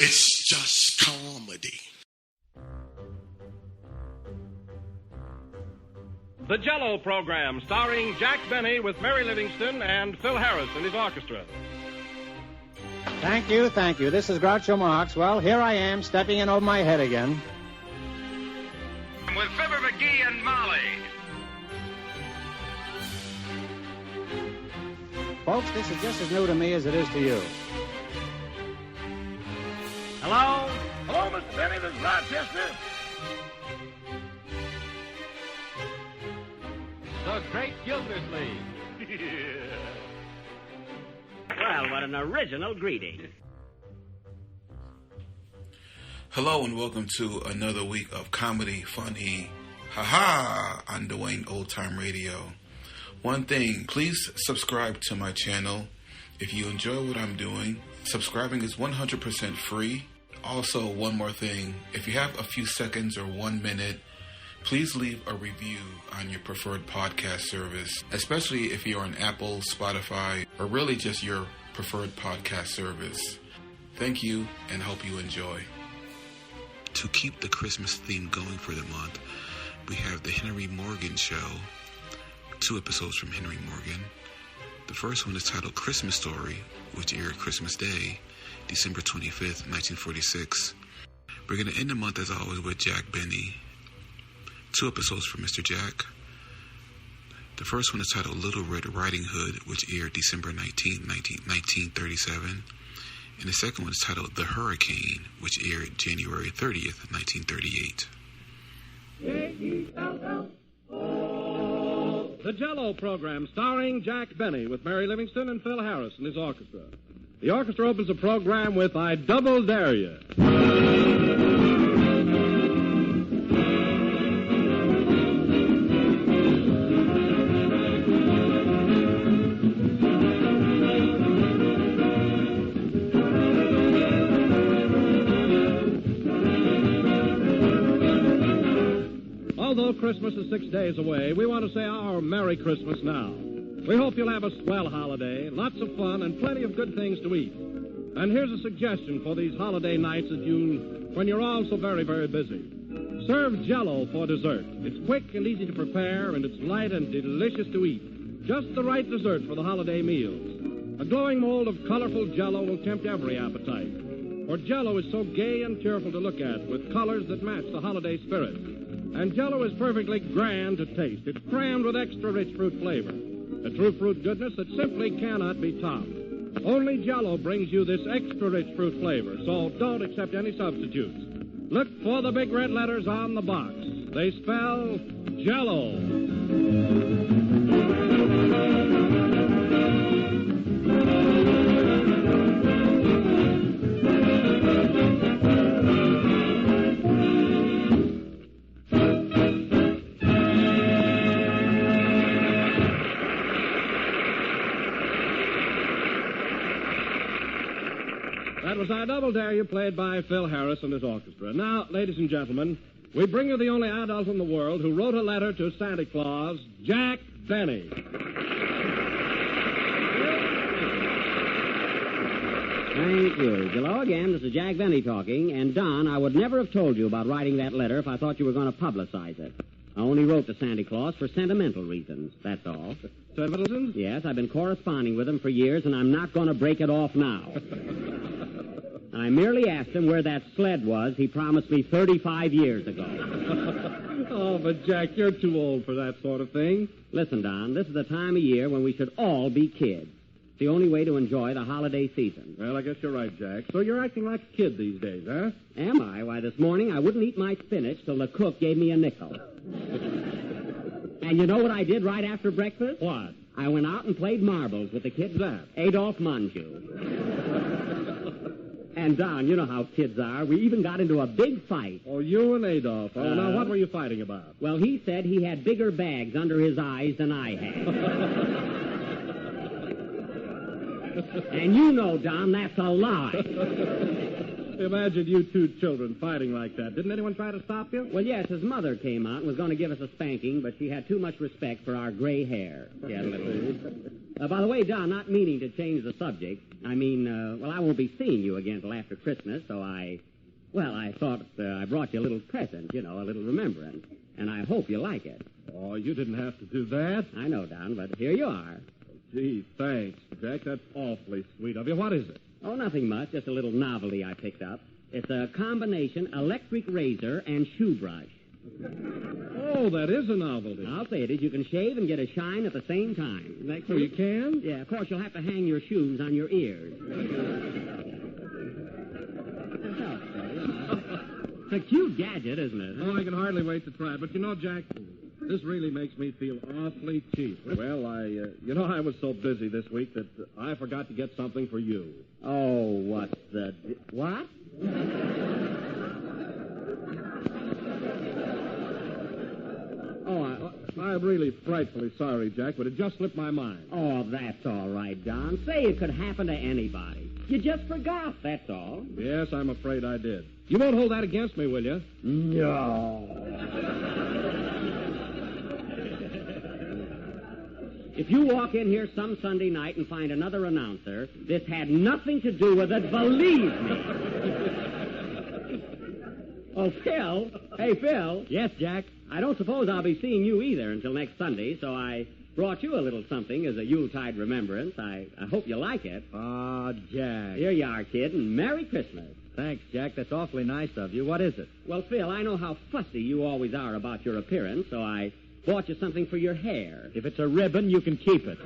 It's just comedy. The Jell-O program, starring Jack Benny with Mary Livingston and Phil Harris and his orchestra. Thank you. This is Groucho Marx. Well, here I am, stepping in over my head again. With Fibber McGee and Molly. Folks, this is just as new to me as it is to you. Hello? Hello, Mr. Benny, this is Rochester. The Great Gildersleeve. Well, what an original greeting. Hello and welcome to another week of comedy, funny, haha, on Dwayne Old Time Radio. One thing, please subscribe to my channel. If you enjoy what I'm doing, subscribing is 100% free. Also, one more thing, if you have a few seconds or 1 minute, please leave a review on your preferred podcast service, especially if you're on Apple, Spotify, or really just your preferred podcast service. Thank you and hope you enjoy. To keep the Christmas theme going for the month, we have the Henry Morgan Show, 2 episodes from Henry Morgan. The first one is titled Christmas Story, which aired Christmas Day, December 25th, 1946. We're going to end the month, as always, with Jack Benny. 2 episodes from Mr. Jack. The first one is titled Little Red Riding Hood, which aired December 19th, 1937. And the second one is titled The Hurricane, which aired January 30th, 1938. The Jell-O program, starring Jack Benny with Mary Livingston and Phil Harris and his orchestra. The orchestra opens the program with I Double Dare You. Although Christmas is 6 days away, we want to say our Merry Christmas now. We hope you'll have a swell holiday, lots of fun, and plenty of good things to eat. And here's a suggestion for these holiday nights when you're all so very, very busy. Serve Jell-O for dessert. It's quick and easy to prepare, and it's light and delicious to eat. Just the right dessert for the holiday meals. A glowing mold of colorful Jell-O will tempt every appetite. For Jell-O is so gay and cheerful to look at, with colors that match the holiday spirit. And Jell-O is perfectly grand to taste. It's crammed with extra rich fruit flavor. A true fruit goodness that simply cannot be topped. Only Jell-O brings you this extra rich fruit flavor, so don't accept any substitutes. Look for the big red letters on the box. They spell Jell-O. That was I Double Dare You, played by Phil Harris and his orchestra. Now, ladies and gentlemen, we bring you the only adult in the world who wrote a letter to Santa Claus, Jack Benny. Thank you. Hello again. This is Jack Benny talking. And, Don, I would never have told you about writing that letter if I thought you were going to publicize it. I only wrote to Santa Claus for sentimental reasons, that's all. Sentimental reasons? Yes, I've been corresponding with him for years, and I'm not going to break it off now. I merely asked him where that sled was he promised me 35 years ago. Oh, but, Jack, you're too old for that sort of thing. Listen, Don, this is the time of year when we should all be kids. It's the only way to enjoy the holiday season. Well, I guess you're right, Jack. So you're acting like a kid these days, huh? Am I? Why, this morning I wouldn't eat my spinach till the cook gave me a nickel. And you know what I did right after breakfast? What? I went out and played marbles with the kids. That? Adolf Manju. And, Don, you know how kids are. We even got into a big fight. Oh, you and Adolf. Oh, now, what were you fighting about? Well, he said he had bigger bags under his eyes than I had. And you know, Don, that's a lie. Imagine you two children fighting like that. Didn't anyone try to stop you? Well, yes, his mother came out and was going to give us a spanking, but she had too much respect for our gray hair. By the way, Don, not meaning to change the subject, I mean, I won't be seeing you again till after Christmas, so I thought I brought you a little present, a little remembrance, and I hope you like it. Oh, you didn't have to do that. I know, Don, but here you are. Gee, thanks, Jack. That's awfully sweet of you. What is it? Oh, nothing much, just a little novelty I picked up. It's a combination electric razor and shoe brush. Oh, that is a novelty. I'll say it is. You can shave and get a shine at the same time. So you can? Yeah, of course, you'll have to hang your shoes on your ears. It's a cute gadget, isn't it? Oh, I can hardly wait to try it. But Jack, this really makes me feel awfully cheap. Well, I was so busy this week that I forgot to get something for you. Oh, what's the... What? Oh, I'm really frightfully sorry, Jack, but it just slipped my mind. Oh, that's all right, Don. Say it could happen to anybody. You just forgot, that's all. Yes, I'm afraid I did. You won't hold that against me, will you? No. If you walk in here some Sunday night and find another announcer, this had nothing to do with it, believe me. Oh, Phil. Hey, Phil. Yes, Jack? I don't suppose I'll be seeing you either until next Sunday, so I brought you a little something as a Yuletide remembrance. I hope you like it. Oh, Jack. Here you are, kid, and Merry Christmas. Thanks, Jack. That's awfully nice of you. What is it? Well, Phil, I know how fussy you always are about your appearance, so I bought you something for your hair. If it's a ribbon, you can keep it.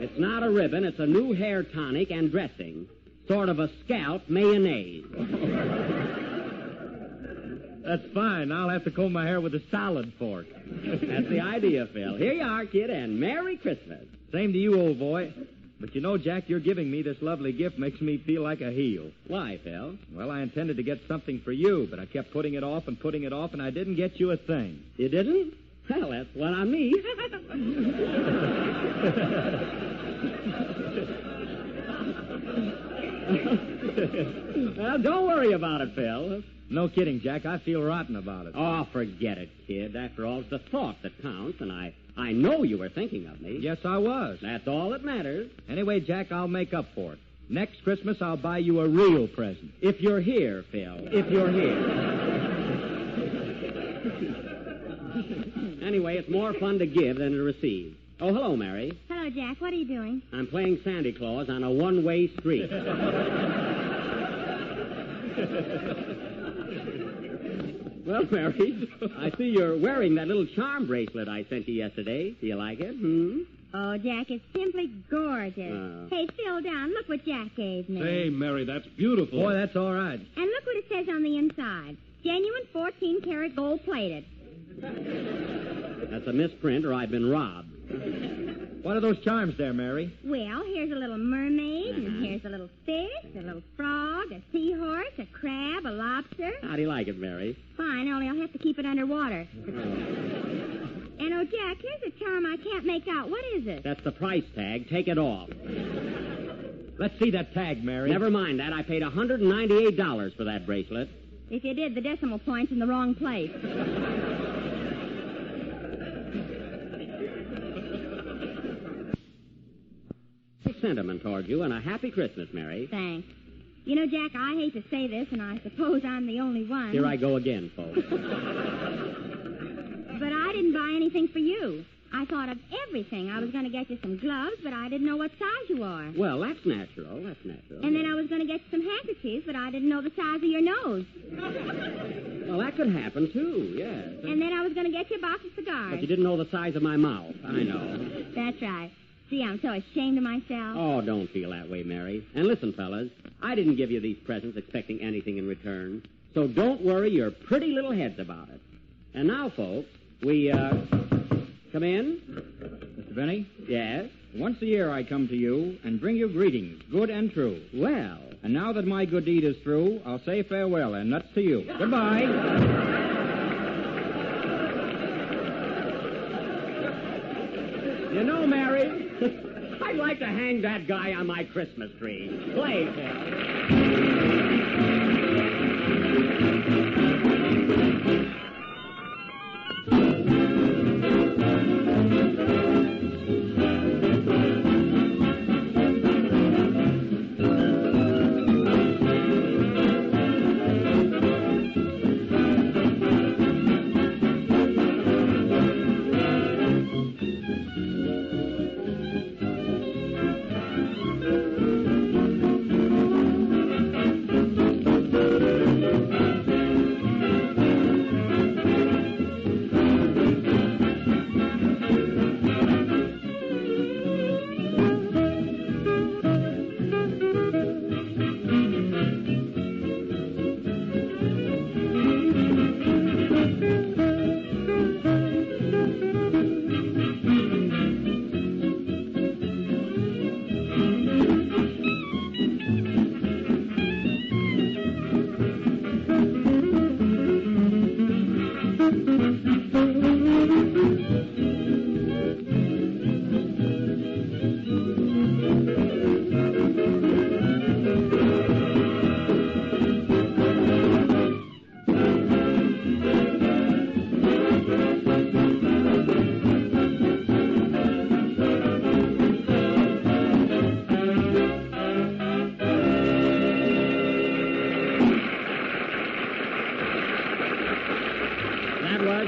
It's not a ribbon. It's a new hair tonic and dressing. Sort of a scalp mayonnaise. That's fine. I'll have to comb my hair with a salad fork. That's the idea, Phil. Here you are, kid, and Merry Christmas. Same to you, old boy. But Jack, you're giving me this lovely gift makes me feel like a heel. Why, Phil? Well, I intended to get something for you, but I kept putting it off, and I didn't get you a thing. You didn't? Well, that's what I mean. Well, don't worry about it, Phil. No kidding, Jack. I feel rotten about it. Oh, forget it, kid. After all, it's the thought that counts, and I know you were thinking of me. Yes, I was. That's all that matters. Anyway, Jack, I'll make up for it. Next Christmas, I'll buy you a real present. If you're here, Phil. If you're here. Anyway, it's more fun to give than to receive. Oh, hello, Mary. Hello, Jack. What are you doing? I'm playing Santa Claus on a one-way street. Well, Mary, I see you're wearing that little charm bracelet I sent you yesterday. Do you like it? Oh, Jack, it's simply gorgeous. Hey, Phil, down. Look what Jack gave me. Say, Mary, that's beautiful. Boy, that's all right. And look what it says on the inside. Genuine 14-karat gold-plated. That's a misprint, or I've been robbed. What are those charms there, Mary? Well, here's a little mermaid, and here's a little fish, a little frog, a seahorse, a crab, a lobster. How do you like it, Mary? Fine, only I'll have to keep it underwater. And, oh, Jack, here's a charm I can't make out. What is it? That's the price tag. Take it off. Let's see that tag, Mary. Never mind that. I paid $198 for that bracelet. If you did, the decimal point's in the wrong place. Sentiment toward you, and a happy Christmas, Mary. Thanks. Jack, I hate to say this, and I suppose I'm the only one. Here I go again, folks. But I didn't buy anything for you. I thought of everything. I was going to get you some gloves, but I didn't know what size you are. Well, that's natural. And then I was going to get you some handkerchiefs, but I didn't know the size of your nose. Well, that could happen, too, yes. And then I was going to get you a box of cigars. But you didn't know the size of my mouth. I know. That's right. See, I'm so ashamed of myself. Oh, don't feel that way, Mary. And listen, fellas, I didn't give you these presents expecting anything in return. So don't worry your pretty little heads about it. And now, folks, we, come in? Mr. Benny? Yes? Once a year I come to you and bring you greetings, good and true. Well. And now that my good deed is through, I'll say farewell and nuts to you. Goodbye. You know, Mary, I I'd like to hang that guy on my Christmas tree. Play, Phil.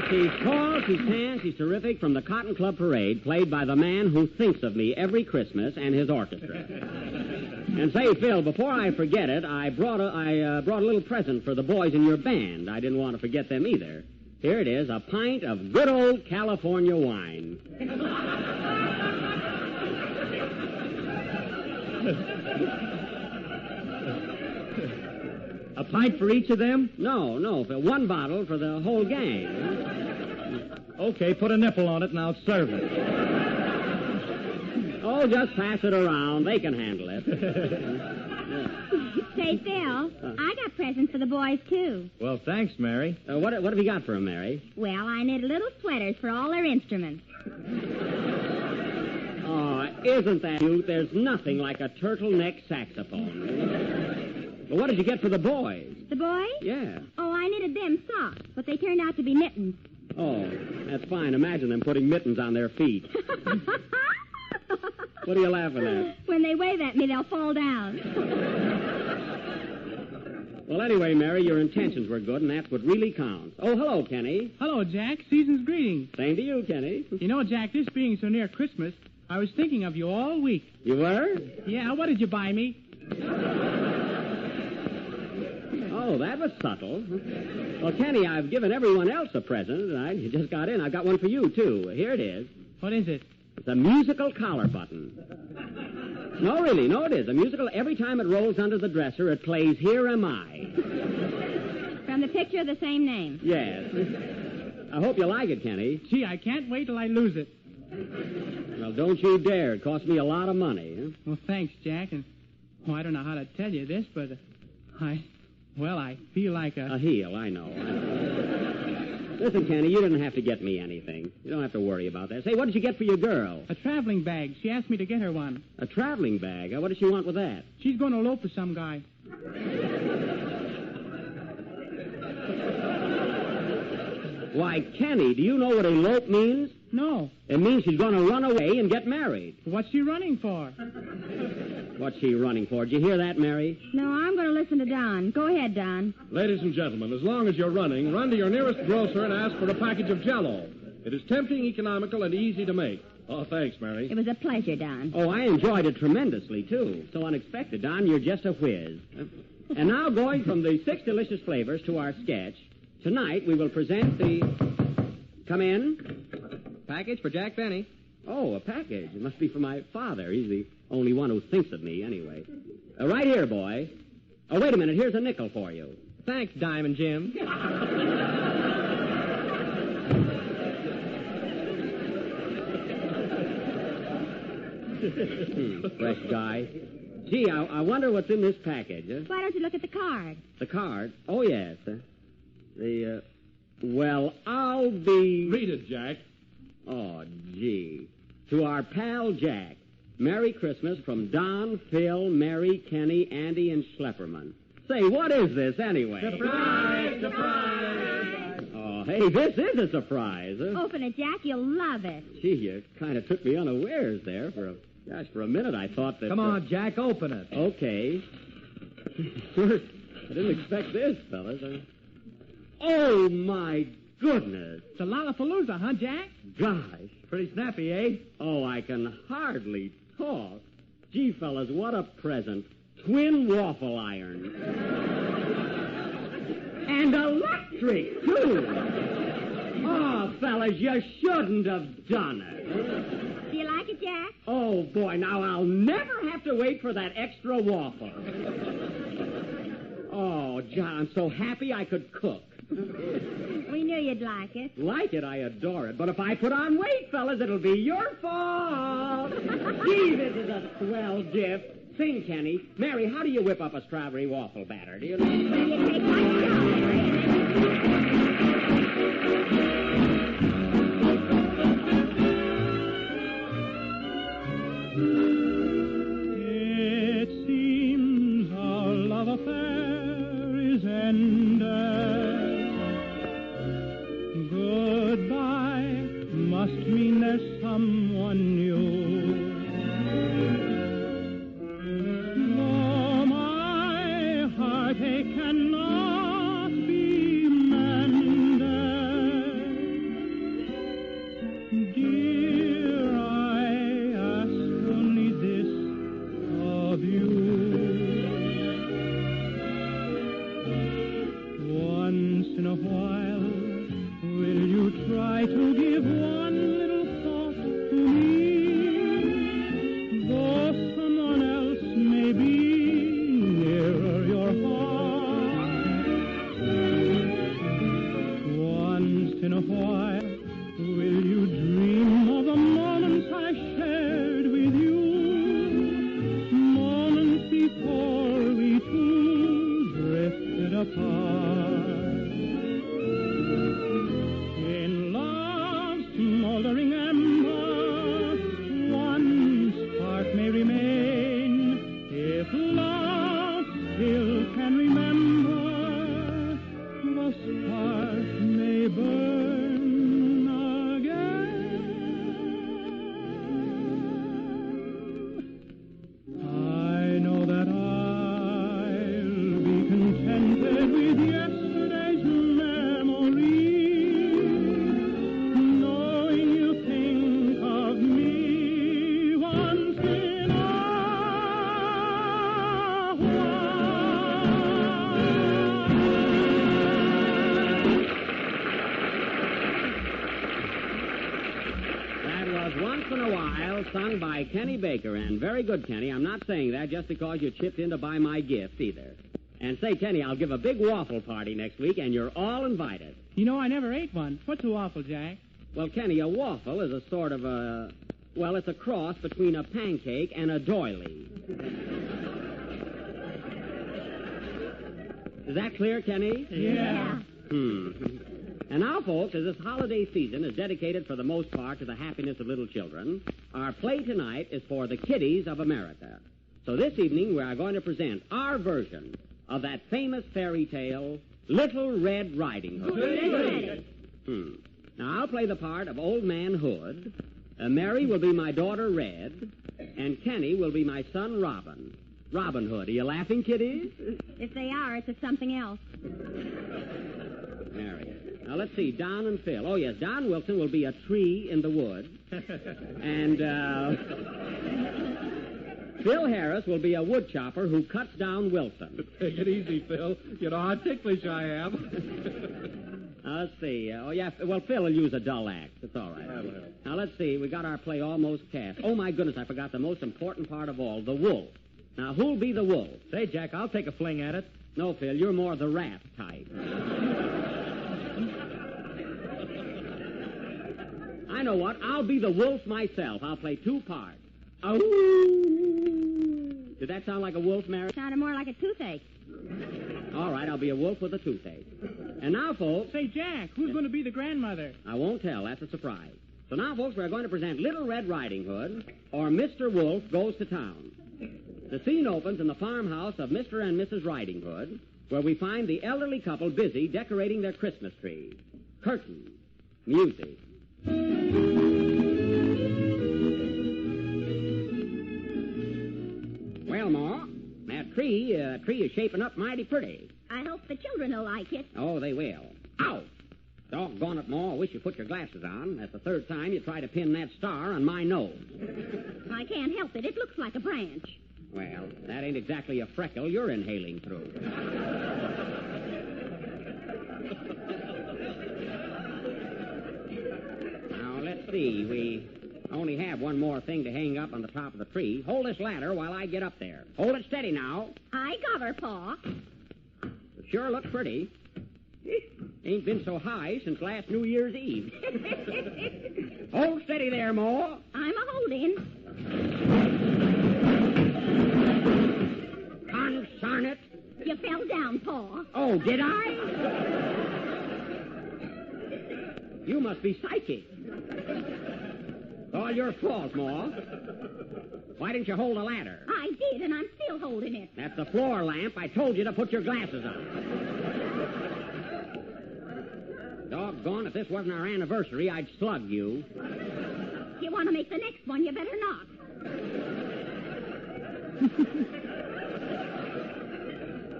She's tall, she's tan, she's terrific from the Cotton Club Parade, played by the man who thinks of me every Christmas and his orchestra. And say, Phil, before I forget it, I brought a little present for the boys in your band. I didn't want to forget them either. Here it is, a pint of good old California wine. A pint for each of them? No, Phil. One bottle for the whole gang. Okay, put a nipple on it and I'll serve it. Oh, just pass it around. They can handle it. Say, Phil, I got presents for the boys, too. Well, thanks, Mary. What have you got for 'em, Mary? Well, I knitted little sweaters for all their instruments. Oh, isn't that cute? There's nothing like a turtleneck saxophone. Well, what did you get for the boys? The boys? Yeah. Oh, I knitted them socks, but they turned out to be mittens. Oh, that's fine. Imagine them putting mittens on their feet. What are you laughing at? When they wave at me, they'll fall down. Well, anyway, Mary, your intentions were good, and that's what really counts. Oh, hello, Kenny. Hello, Jack. Season's greetings. Same to you, Kenny. You know, Jack, this being so near Christmas, I was thinking of you all week. You were? Yeah, what did you buy me? Oh, that was subtle. Well, Kenny, I've given everyone else a present, and I just got in. I've got one for you, too. Here it is. What is it? It's a musical collar button. No, really, no, it is. A musical, every time it rolls under the dresser, it plays Here Am I. From the picture of the same name. Yes. I hope you like it, Kenny. Gee, I can't wait till I lose it. Well, don't you dare. It cost me a lot of money. Huh? Well, thanks, Jack. And, I don't know how to tell you this, but I feel like a heel, I know. Listen, Kenny, you didn't have to get me anything. You don't have to worry about that. Say, what did you get for your girl? A traveling bag. She asked me to get her one. A traveling bag? What does she want with that? She's going to elope with some guy. Why, Kenny, do you know what elope means? No. It means she's going to run away and get married. What's she running for? What's she running for? Did you hear that, Mary? No, I'm going to listen to Don. Go ahead, Don. Ladies and gentlemen, as long as you're running, run to your nearest grocer and ask for a package of Jell-O. It is tempting, economical, and easy to make. Oh, thanks, Mary. It was a pleasure, Don. Oh, I enjoyed it tremendously, too. So unexpected, Don. You're just a whiz. And now, going from the 6 delicious flavors to our sketch, tonight we will present the... Come in. Package for Jack Benny. Oh, a package. It must be for my father. He's the only one who thinks of me, anyway. Right here, boy. Oh, wait a minute. Here's a nickel for you. Thanks, Diamond Jim. Fresh guy. Gee, I wonder what's in this package. Why don't you look at the card? The card? Oh, yes. Well, I'll be... Read it, Jack. Oh, gee. To our pal Jack. Merry Christmas from Don, Phil, Mary, Kenny, Andy, and Schlepperman. Say, what is this, anyway? Surprise! Surprise! Oh, hey, this is a surprise. Open it, Jack. You'll love it. Gee, you kind of took me unawares there. For a minute I thought that... Come on, Jack, open it. Okay. First, I didn't expect this, fellas. Oh, my goodness. It's a Lollapalooza, huh, Jack? Gosh. Pretty snappy, eh? Oh, I can hardly talk. Gee, fellas, what a present. Twin waffle iron. And electric, too. Oh, fellas, you shouldn't have done it. Do you like it, Jack? Oh, boy, now I'll never have to wait for that extra waffle. Oh, John, I'm so happy I could cook. We knew you'd like it. Like it? I adore it. But if I put on weight, fellas, it'll be your fault. Gee, this is a swell gift. Sing, Kenny. Mary, how do you whip up a strawberry waffle batter? Do you know? You take one strawberry. It seems our love affair is ended. Goodbye must mean there's someone new. Though my heartache cannot be mended, dear, I ask only this of you. Once in a while, will you try to give one little thought to me? Though someone else may be nearer your heart. Once in a while, will you dream of the moments I shared with you? Moments before we two drifted apart. In love's smoldering ember, one spark may remain. If love still can remember, the spark may burn again. I know that I'll be contented with yesterday's memory, knowing you think of me once in a That was Once in a While, sung by Kenny Baker. And very good, Kenny. I'm not saying that just because you chipped in to buy my gift, either. And say, Kenny, I'll give a big waffle party next week, and you're all invited. You know, I never ate one. What's a waffle, Jack? Well, Kenny, a waffle is a sort of well, it's a cross between a pancake and a doily. Is that clear, Kenny? Yeah. And now, folks, as this holiday season is dedicated for the most part to the happiness of little children, our play tonight is for the kiddies of America. So this evening we are going to present our version of that famous fairy tale, Little Red Riding Hood. Now, I'll play the part of Old Man Hood. Mary will be my daughter, Red. And Kenny will be my son, Robin. Robin Hood. Are you laughing, kiddies? If they are, it's of something else. Mary. Now, let's see. Don and Phil. Oh, yes. Don Wilson will be a tree in the woods. And, Phil Harris will be a wood chopper who cuts down Wilson. Take it easy, Phil. You know how ticklish I am. Now, let's see. Well, Phil will use a dull axe. It's all right. That'll help. Now, let's see. We got our play almost cast. Oh, my goodness, I forgot the most important part of all, the wolf. Now, who'll be the wolf? Say, Jack, I'll take a fling at it. No, Phil, you're more the rat type. I know what. I'll be the wolf myself. I'll play two parts. Oh! Did that sound like a wolf, Mary? Sounded more like a toothache. All right, I'll be a wolf with a toothache. And now, folks... Say, Jack, who's going to be the grandmother? I won't tell. That's a surprise. So now, folks, we're going to present Little Red Riding Hood, or Mr. Wolf Goes to Town. The scene opens in the farmhouse of Mr. and Mrs. Riding Hood, where we find the elderly couple busy decorating their Christmas tree. Curtain. Music. Well, Ma, that tree is shaping up mighty pretty. I hope the children will like it. Oh, they will. Ow! Doggone it, Ma, I wish you put your glasses on. That's the third time you try to pin that star on my nose. I can't help it. It looks like a branch. Well, that ain't exactly a freckle you're inhaling through. Now, let's see. We only have one more thing to hang up on the top of the tree. Hold this ladder while I get up there. Hold it steady now. I got her, Pa. It sure looks pretty. Ain't been so high since last New Year's Eve. Hold steady there, Ma. I'm a-holding. Consarn it. You fell down, Pa. Oh, did I? You must be psychic. All your fault, Ma. Why didn't you hold the ladder? I did, and I'm still holding it. That's the floor lamp. I told you to put your glasses on. Doggone, if this wasn't our anniversary, I'd slug you. If you want to make the next one, you better not.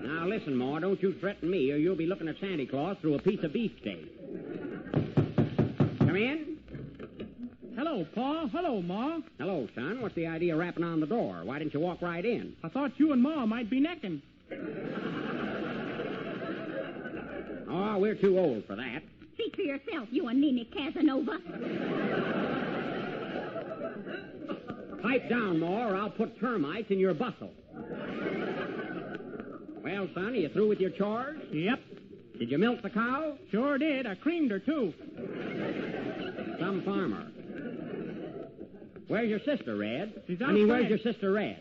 Now, listen, Ma, don't you threaten me, or you'll be looking at Santa Claus through a piece of beefsteak. Come in. Hello, Pa. Hello, Ma. Hello, son. What's the idea of rapping on the door? Why didn't you walk right in? I thought you and Ma might be necking. Oh, we're too old for that. Speak for yourself, you anemic Casanova. Pipe down, Ma, or I'll put termites in your bustle. Well, son, are you through with your chores? Yep. Did you milk the cow? Sure did. I creamed her, too. Some farmer. Where's your sister, Red? She's where's outside. your sister, Red?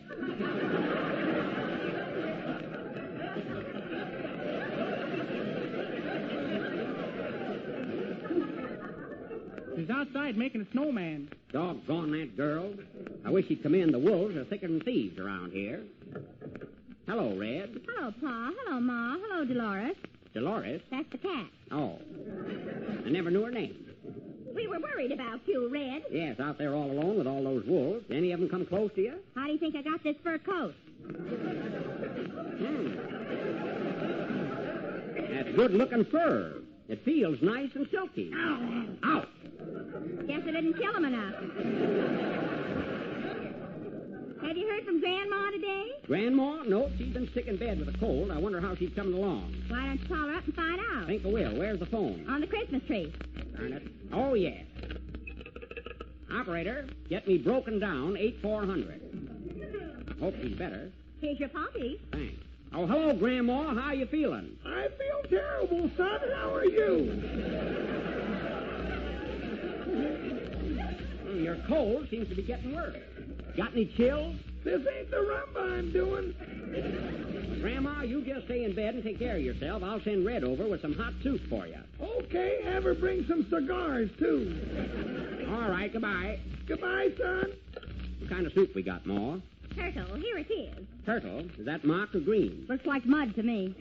She's outside making a snowman. Doggone that girl. I wish she'd come in. The wolves are thicker than thieves around here. Hello, Red. Hello, Pa. Hello, Ma. Hello, Dolores. Dolores? That's the cat. Oh. I never knew her name. We were worried about you, Red. Yes, out there all alone with all those wolves. Any of them come close to you? How do you think I got this fur coat? That's good-looking fur. It feels nice and silky. Ow. Ow! Guess I didn't kill him enough. Have you heard from Grandma today? Grandma? No, she's been sick in bed with a cold. I wonder how she's coming along. Why don't you call her up and find out? Think I will. Where's the phone? On the Christmas tree. Darn it. Oh, yes. Operator, get me broken down 8400. Hope she's better. Here's your puppy. Thanks. Oh, hello, Grandma. How you feeling? I feel terrible, son. How are you? Your cold seems to be getting worse. Got any chills? This ain't the rumba I'm doing. Grandma, you just stay in bed and take care of yourself. I'll send Red over with some hot soup for you. Okay, have her bring some cigars, too. All right, goodbye. Goodbye, son. What kind of soup we got, Ma? Turtle, here it is. Turtle? Is that mock or green? Looks like mud to me.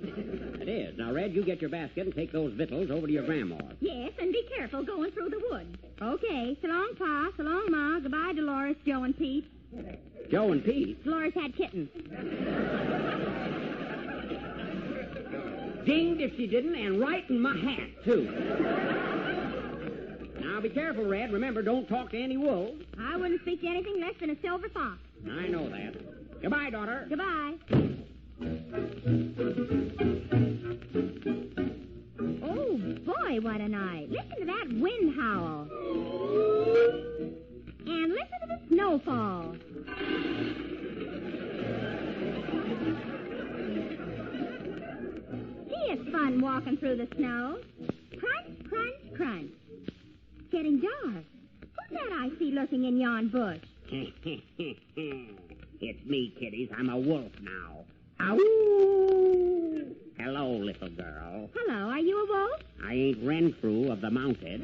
It is. Now, Red, you get your basket and take those victuals over to your grandma. Yes, and be careful going through the woods. Okay, so long, Pa. So long, Ma. Goodbye, Dolores, Joe, and Pete. Joe and Pete? Dolores had kittens. Dinged if she didn't, and right in my hat, too. Now, be careful, Red. Remember, don't talk to any wolves. I wouldn't speak to anything less than a silver fox. I know that. Goodbye, daughter. Goodbye. Oh, boy, what a night. Listen to that wind howl. And listen to the snowfall. Gee, it's fun walking through the snow. Crunch, crunch, crunch. It's getting dark. Who's that I see lurking in yon bush? It's me, kiddies. I'm a wolf now. Ow! Hello, little girl. Hello, are you a wolf? I ain't Renfrew of the Mounted.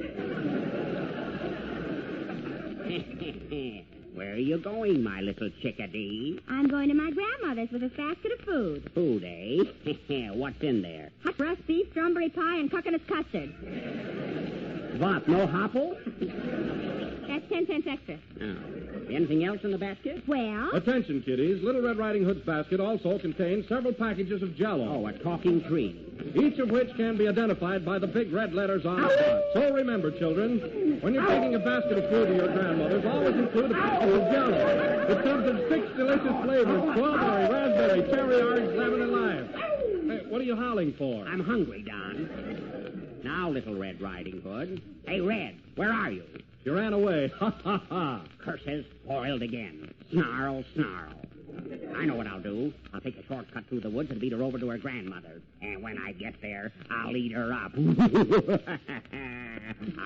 Where are you going, my little chickadee? I'm going to my grandmother's with a basket of food. Food, eh? What's in there? Hot roast beef, strawberry pie, and coconut custard. What, no hopple? That's 10 cents extra. Oh. Anything else in the basket? Well? Attention, kiddies. Little Red Riding Hood's basket also contains several packages of Jell-O. Oh, a talking tree. Each of which can be identified by the big red letters on the front. So remember, children, when you're taking a basket of food to your grandmother's, always include a packet of Jell-O. It comes in 6 delicious flavors: strawberry, raspberry, cherry, orange, lemon, and lime. Hey, what are you howling for? I'm hungry, Don. Now, Little Red Riding Hood. Hey, Red, where are you? You ran away. Ha, ha, ha. Curses, foiled again. Snarl, snarl. I know what I'll do. I'll take a shortcut through the woods and beat her over to her grandmother. And when I get there, I'll eat her up.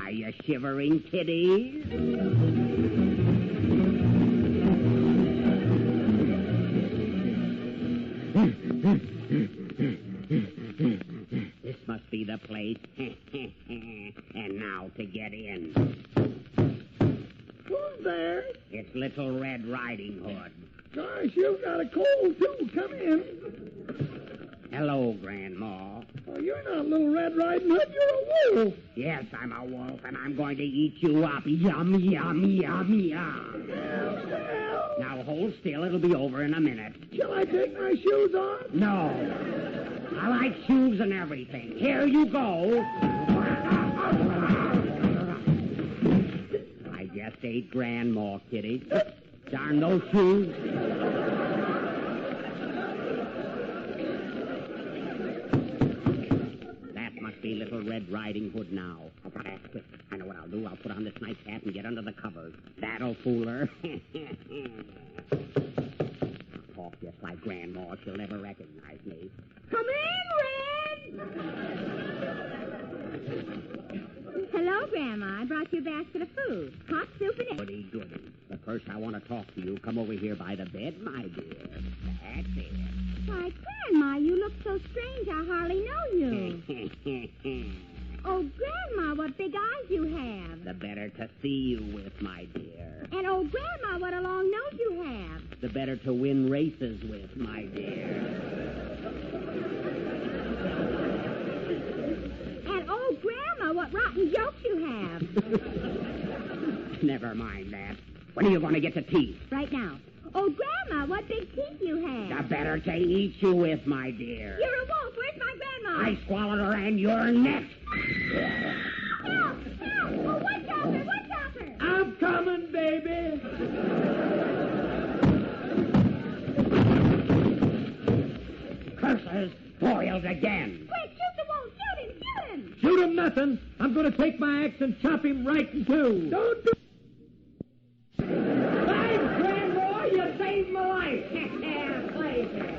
Are you shivering, kiddies? This must be the place. And now to get in. Who's there? It's Little Red Riding Hood. Gosh, you've got a cold, too. Come in. Hello, Grandma. Oh, you're not Little Red Riding Hood. You're a wolf. Yes, I'm a wolf, and I'm going to eat you up. Yum, yum, yum, yum. Well. Now hold still. It'll be over in a minute. Shall I take my shoes off? No. I like shoes and everything. Here you go. I just ate Grandma, kitty. Darn those shoes. That must be Little Red Riding Hood now. I'll try to act quick. I know what I'll do. I'll put on this nice hat and get under the covers. That'll fool her. I'll talk just like Grandma. She'll never recognize me. Come in, Red! Hello, Grandma. I brought you a basket of food. Hot soup and eggs. Goody, goody. But first I want to talk to you. Come over here by the bed, my dear. That's it. Why, Grandma, you look so strange I hardly know you. Oh, Grandma, what big eyes you have. The better to see you with, my dear. And, oh, Grandma, what a long nose you have. The better to win races with, my dear. And, oh, Grandma, what rotten jokes you have. Never mind that. When are you going to get the teeth? Right now. Oh, Grandma, what big teeth you have. The better to eat you with, my dear. You're a wolf. Where's my Grandma? I swallowed her and you're next. Help! Help! Oh, what's up her? What's up her? I'm coming, baby. Curses, foiled again. Quick, shoot the wolf. Shoot him. Shoot him. Shoot him nothing. I'm going to take my axe and chop him right in two. Don't do... Thanks, Grandma. You saved my life. Pleasure.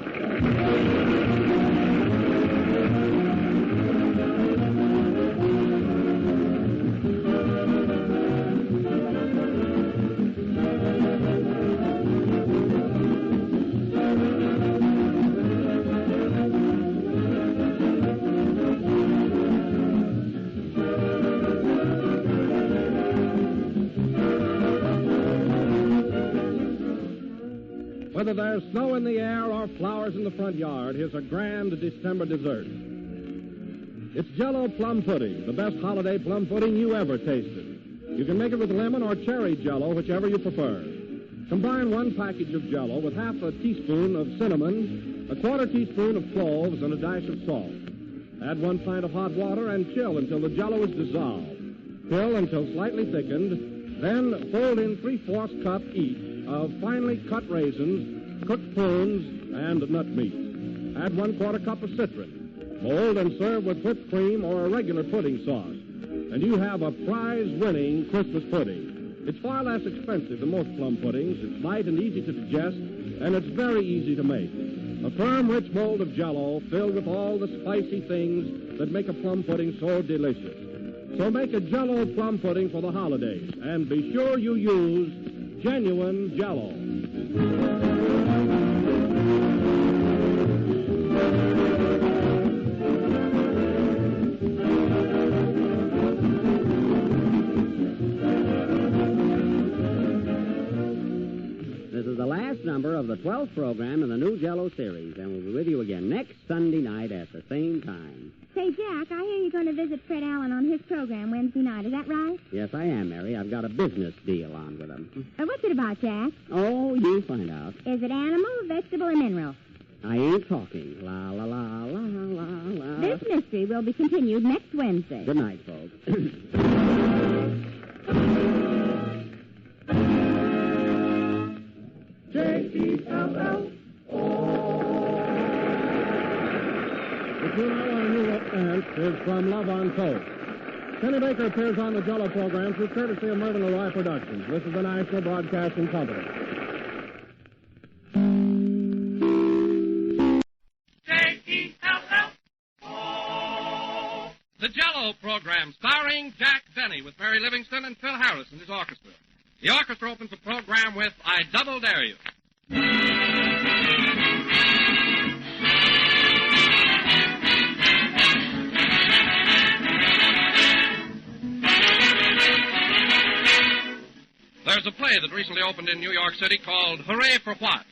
Whether there's snow in the air or flowers in the front yard, here's a grand December dessert. It's Jell-O plum pudding, the best holiday plum pudding you ever tasted. You can make it with lemon or cherry Jell-O, whichever you prefer. Combine 1 package of Jell-O with half a teaspoon of cinnamon, a quarter teaspoon of cloves, and a dash of salt. Add 1 pint of hot water and chill until the Jell-O is dissolved. Fill until slightly thickened, then fold in 3/4 cup each of finely cut raisins, cooked prunes, and nut meat. Add 1/4 cup of citron. Mold and serve with whipped cream or a regular pudding sauce. And you have a prize-winning Christmas pudding. It's far less expensive than most plum puddings. It's light and easy to digest, and it's very easy to make. A firm, rich mold of Jell-O filled with all the spicy things that make a plum pudding so delicious. So make a Jell-O plum pudding for the holidays, and be sure you use genuine Jell-O. the 12th program in the new Jell-O series, and we'll be with you again next Sunday night at the same time. Say, Jack, I hear you're going to visit Fred Allen on his program Wednesday night. Is that right? Yes, I am, Mary. I've got a business deal on with him. What's it about, Jack? Oh, you'll find out. Is it animal, vegetable, or mineral? I ain't talking. La, la, la, la, la, la. This mystery will be continued next Wednesday. Good night, folks. J-E-L-L-O. The tune I want to hear up next is from Love on Toast. Kenny Baker appears on the Jell-O program through courtesy of Mervyn LeRoy Productions. This is the National Broadcasting Company. J-E-L-L-O. The Jell-O program starring Jack Benny with Mary Livingston and Phil Harris and his orchestra. The orchestra opens the program with I Double Dare You. There's a play that recently opened in New York City called Hooray for What?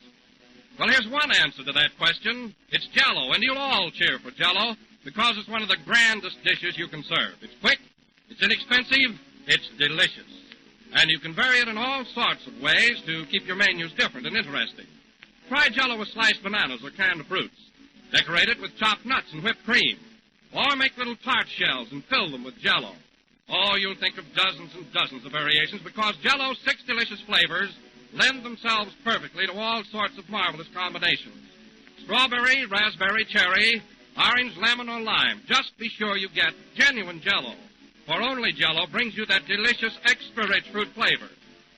Well, here's one answer to that question. It's Jell-O, and you'll all cheer for Jell-O because it's one of the grandest dishes you can serve. It's quick, it's inexpensive, it's delicious. And you can vary it in all sorts of ways to keep your menus different and interesting. Try Jell-O with sliced bananas or canned fruits. Decorate it with chopped nuts and whipped cream. Or make little tart shells and fill them with Jell-O. Oh, you'll think of dozens and dozens of variations because Jell-O's 6 delicious flavors lend themselves perfectly to all sorts of marvelous combinations. Strawberry, raspberry, cherry, orange, lemon, or lime. Just be sure you get genuine Jell-O. For only Jell-O brings you that delicious, extra-rich fruit flavor.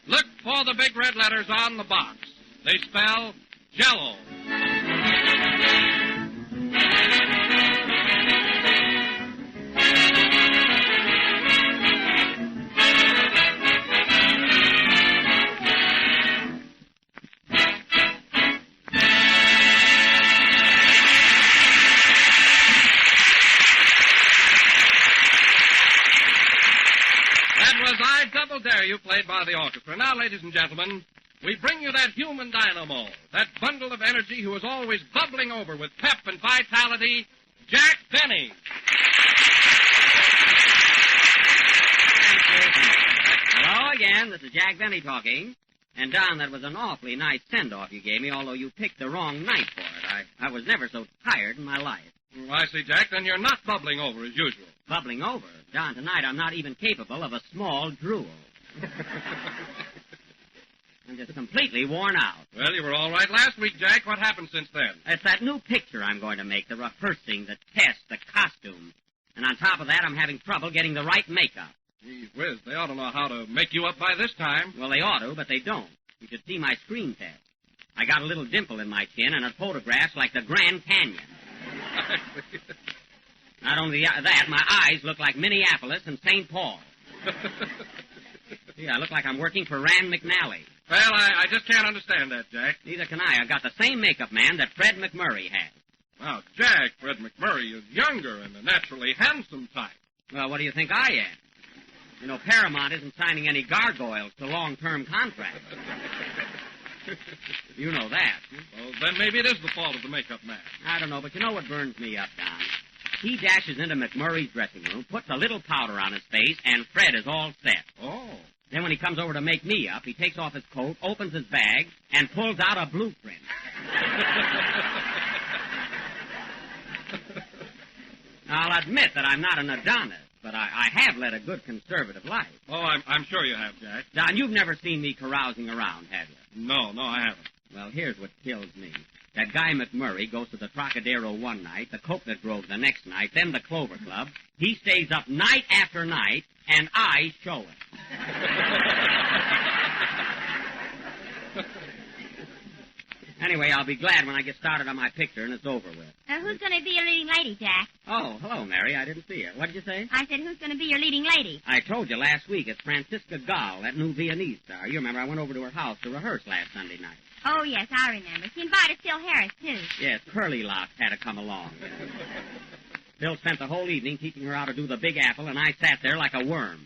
Look for the big red letters on the box. They spell Jell-O. Dare You, played by the orchestra. Now, ladies and gentlemen, we bring you that human dynamo, that bundle of energy who is always bubbling over with pep and vitality, Jack Benny. Hello again. This is Jack Benny talking. And, Don, that was an awfully nice send-off you gave me, although you picked the wrong night for it. I was never so tired in my life. Well, I see, Jack. Then you're not bubbling over as usual. Bubbling over? Don, tonight I'm not even capable of a small drool. I'm just completely worn out. Well, you were all right last week, Jack. What happened since then? It's that new picture I'm going to make, the rehearsing, the test, the costume. And on top of that, I'm having trouble getting the right makeup. Gee whiz, they ought to know how to make you up by this time. Well, they ought to, but they don't. You should see my screen test. I got a little dimple in my chin and it photographs like the Grand Canyon. Not only that, my eyes look like Minneapolis and St. Paul. Gee, I look like I'm working for Rand McNally. Well, I just can't understand that, Jack. Neither can I. I've got the same makeup man that Fred McMurray has. Now, Jack, Fred McMurray is younger and a naturally handsome type. Well, what do you think I am? You know, Paramount isn't signing any gargoyles to long-term contracts. You know that. Well, then maybe it is the fault of the makeup man. I don't know, but you know what burns me up, Don? He dashes into McMurray's dressing room, puts a little powder on his face, and Fred is all set. Oh. Then when he comes over to make me up, he takes off his coat, opens his bag, and pulls out a blueprint. I'll admit that I'm not an Adonis, but I have led a good conservative life. Oh, I'm sure you have, Jack. Don, you've never seen me carousing around, have you? No, I haven't. Well, here's what kills me. That guy McMurray goes to the Trocadero one night, the Coconut Grove the next night, then the Clover Club. He stays up night after night, and I show it. Anyway, I'll be glad when I get started on my picture and it's over with. Who's going to be your leading lady, Jack? Oh, hello, Mary. I didn't see her. What did you say? I said, who's going to be your leading lady? I told you last week it's Francisca Gall, that new Viennese star. You remember I went over to her house to rehearse last Sunday night. Oh, yes, I remember. She invited Phil Harris, too. Yes, Curly Locks had to come along. Phil spent the whole evening teaching her how to do the Big Apple, and I sat there like a worm.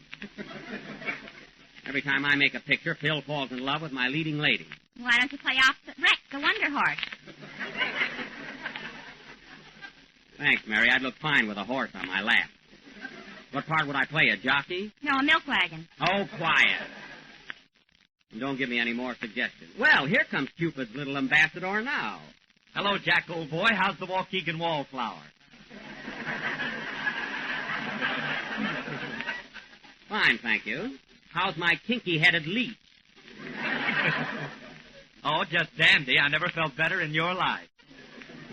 Every time I make a picture, Phil falls in love with my leading lady. Why don't you play opposite Rex? The Wonder Horse. Thanks, Mary. I'd look fine with a horse on my lap. What part would I play, a jockey? No, a milk wagon. Oh, quiet. And don't give me any more suggestions. Well, here comes Cupid's little ambassador now. Hello, Jack, old boy. How's the Waukegan wallflower? Fine, thank you. How's my kinky-headed leech? Oh, just dandy. I never felt better in your life.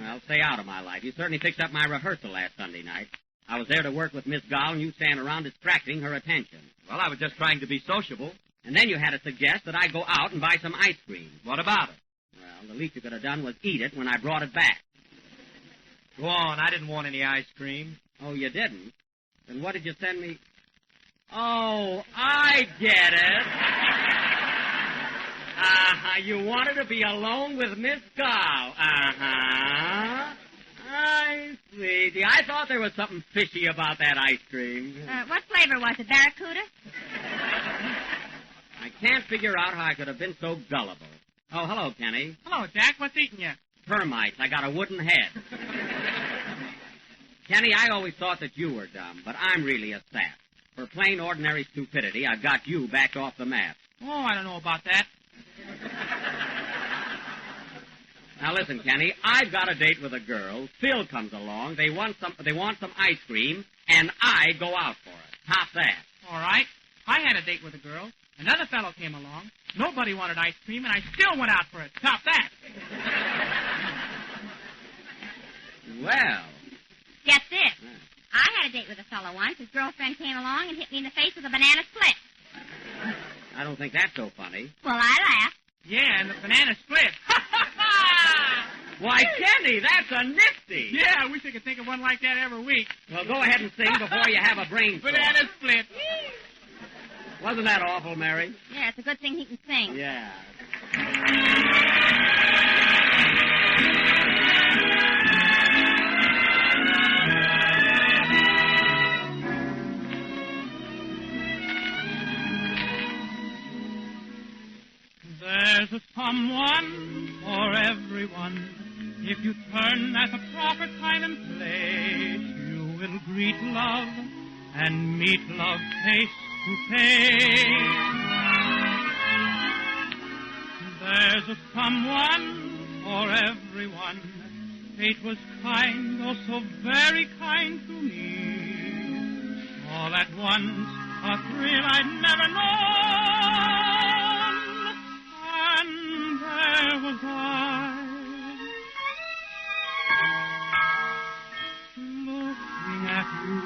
Well, stay out of my life. You certainly fixed up my rehearsal last Sunday night. I was there to work with Miss Gall, and you stand around distracting her attention. Well, I was just trying to be sociable. And then you had to suggest that I go out and buy some ice cream. What about it? Well, the least you could have done was eat it when I brought it back. Go on. I didn't want any ice cream. Oh, you didn't? Then what did you send me? Oh, I get it. You wanted to be alone with Miss Gall. I see. Gee, I thought there was something fishy about that ice cream. What flavor was it, Barracuda? I can't figure out how I could have been so gullible. Oh, hello, Kenny. Hello, Jack. What's eating you? Termites. I got a wooden head. Kenny, I always thought that you were dumb, but I'm really a sap. For plain, ordinary stupidity, I've got you backed off the map. Oh, I don't know about that. Now listen, Kenny, I've got a date with a girl. Phil comes along. They want some ice cream, and I go out for it. Top that. All right. I had a date with a girl. Another fellow came along. Nobody wanted ice cream, and I still went out for it. Top that. Well. Get this. I had a date with a fellow once. His girlfriend came along and hit me in the face with a banana split. I don't think that's so funny. Well, I laughed. Yeah, and the banana split. Why, Kenny, that's a nifty. Yeah, I wish I could think of one like that every week. Well, go ahead and sing before you have a brain storm. Banana split. Wasn't that awful, Mary? Yeah, it's a good thing he can sing. Yeah. There's a someone for everyone. If you turn at the proper time and place, you will greet love and meet love face to face. There's a someone for everyone. Fate was kind, oh so very kind to me. All at once, a thrill I'd never known. And there was I, looking at you.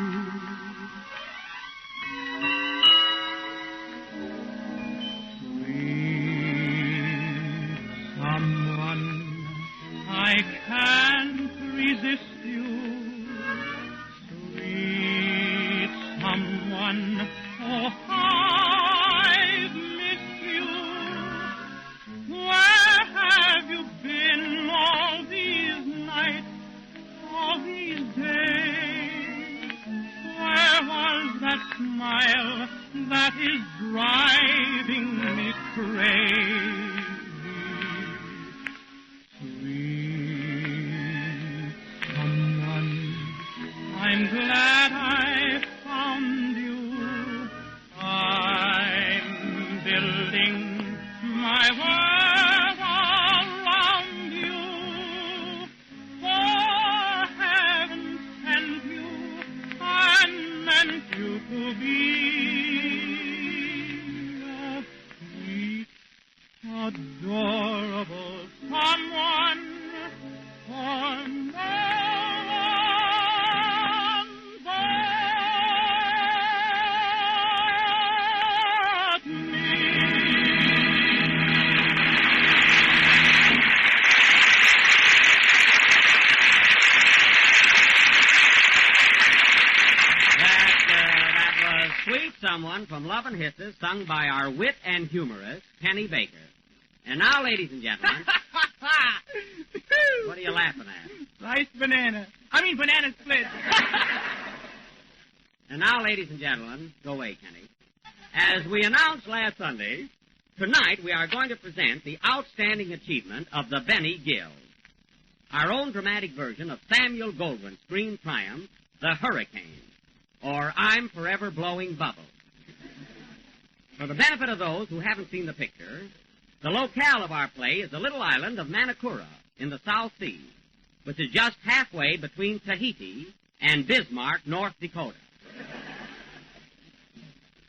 Sweet someone, I can't resist you. Sweet someone, oh, I've missed you. Where have you been all these nights, all these days? Where was that smile that is driving me crazy? Sweet someone, I'm glad I found you. I'm building my world around you. For heaven sent you and meant you to be a sweet, adorable someone for no one but me. That was Sweet Someone from Love and Hisses, sung by our wit and humorist, Penny Baker. And now, ladies and gentlemen, what are you laughing at? Sliced banana. I mean banana split. And now, ladies and gentlemen, go away, Kenny. As we announced last Sunday, Tonight, we are going to present the outstanding achievement of the Benny Guild. Our own dramatic version of Samuel Goldwyn's screen triumph, The Hurricane, or I'm Forever Blowing Bubbles. For the benefit of those who haven't seen the picture, the locale of our play is the little island of Manakura in the South Seas, which is just halfway between Tahiti and Bismarck, North Dakota.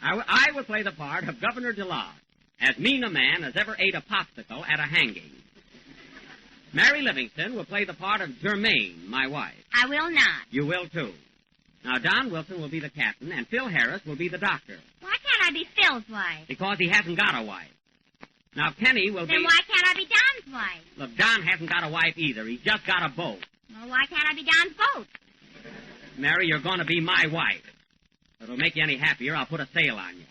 I will play the part of Governor DeLodge, as mean a man as ever ate a popsicle at a hanging. Mary Livingston will play the part of Germaine, my wife. I will not. You will, too. Now, Don Wilson will be the captain, and Phil Harris will be the doctor. Why can't I be Phil's wife? Because he hasn't got a wife. Now, Kenny will be... Then why can't I be Don's wife? Look, Don hasn't got a wife either. He's just got a boat. Well, why can't I be Don's boat? Mary, you're going to be my wife. If it'll make you any happier, I'll put a sail on you.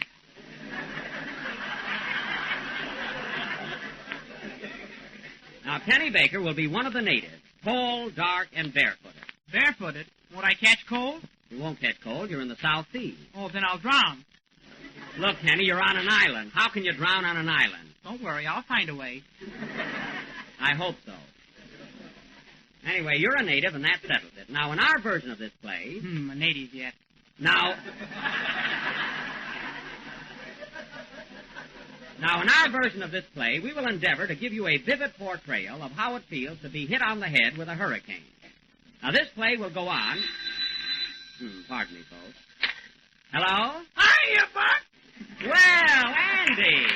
Now, Kenny Baker will be one of the natives, tall, dark, and barefooted. Barefooted? Won't I catch cold? You won't catch cold. You're in the South Seas. Oh, then I'll drown. Look, Kenny, you're on an island. How can you drown on an island? Don't worry, I'll find a way. I hope so. Anyway, you're a native, and that settles it. Now, in our version of this play... A native yet. Now, in our version of this play, we will endeavor to give you a vivid portrayal of how it feels to be hit on the head with a hurricane. Now, this play will go on... pardon me, folks. Hello? Hiya, Buck! Well, Andy!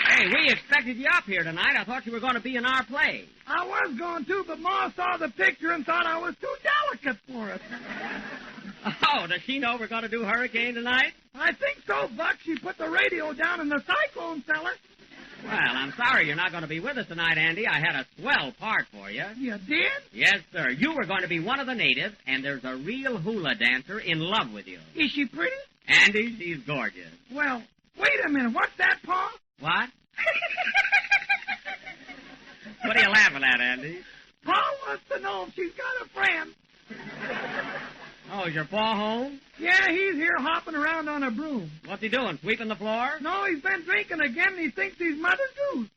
Hey, we expected you up here tonight. I thought you were going to be in our play. I was going to, but Ma saw the picture and thought I was too delicate for it. Oh, does she know we're going to do Hurricane tonight? I think so, Buck. She put the radio down in the cyclone cellar. Well, I'm sorry you're not going to be with us tonight, Andy. I had a swell part for you. You did? Yes, sir. You were going to be one of the natives, and there's a real hula dancer in love with you. Is she pretty? Andy, she's gorgeous. Well, wait a minute. What's that, Pa? What? What are you laughing at, Andy? Pa wants to know if she's got a friend. Oh, is your pa home? Yeah, he's here hopping around on a broom. What's he doing, sweeping the floor? No, he's been drinking again, and he thinks he's Mother Goose.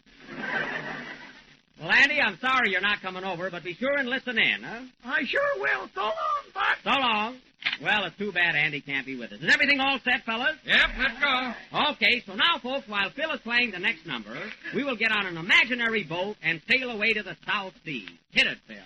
Well, Andy, I'm sorry you're not coming over, but be sure and listen in, huh? I sure will. So long, Buck. So long. Well, it's too bad Andy can't be with us. Is everything all set, fellas? Yep, let's go. Okay, so now, folks, while Phil is playing the next number, we will get on an imaginary boat and sail away to the South Seas. Hit it, Phil.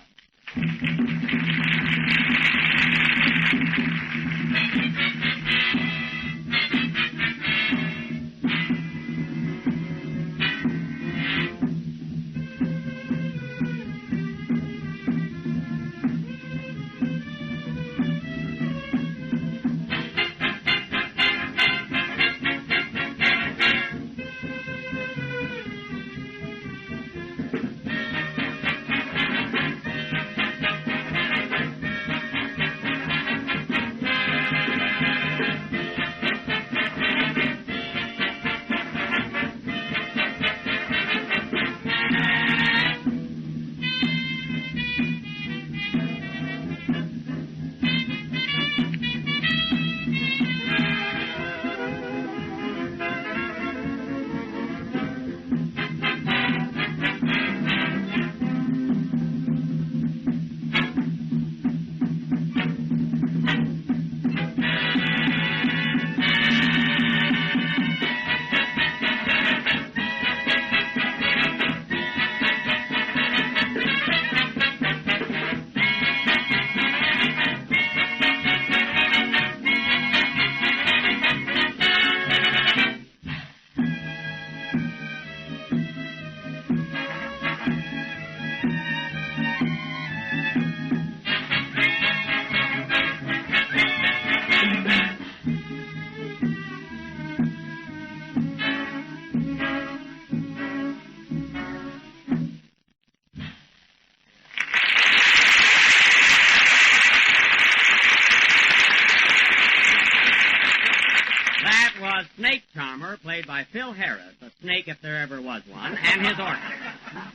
Snake Charmer, played by Phil Harris, a snake if there ever was one, and his orchestra.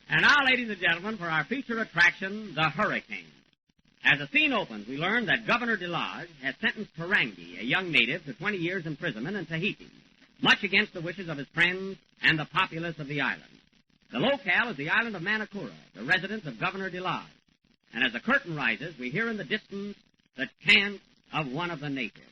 And now, ladies and gentlemen, for our feature attraction, The Hurricane. As the scene opens, we learn that Governor DeLage has sentenced Parangi, a young native, to 20 years imprisonment in Tahiti, much against the wishes of his friends and the populace of the island. The locale is the island of Manakura, the residence of Governor DeLage. And as the curtain rises, we hear in the distance the chant of one of the natives.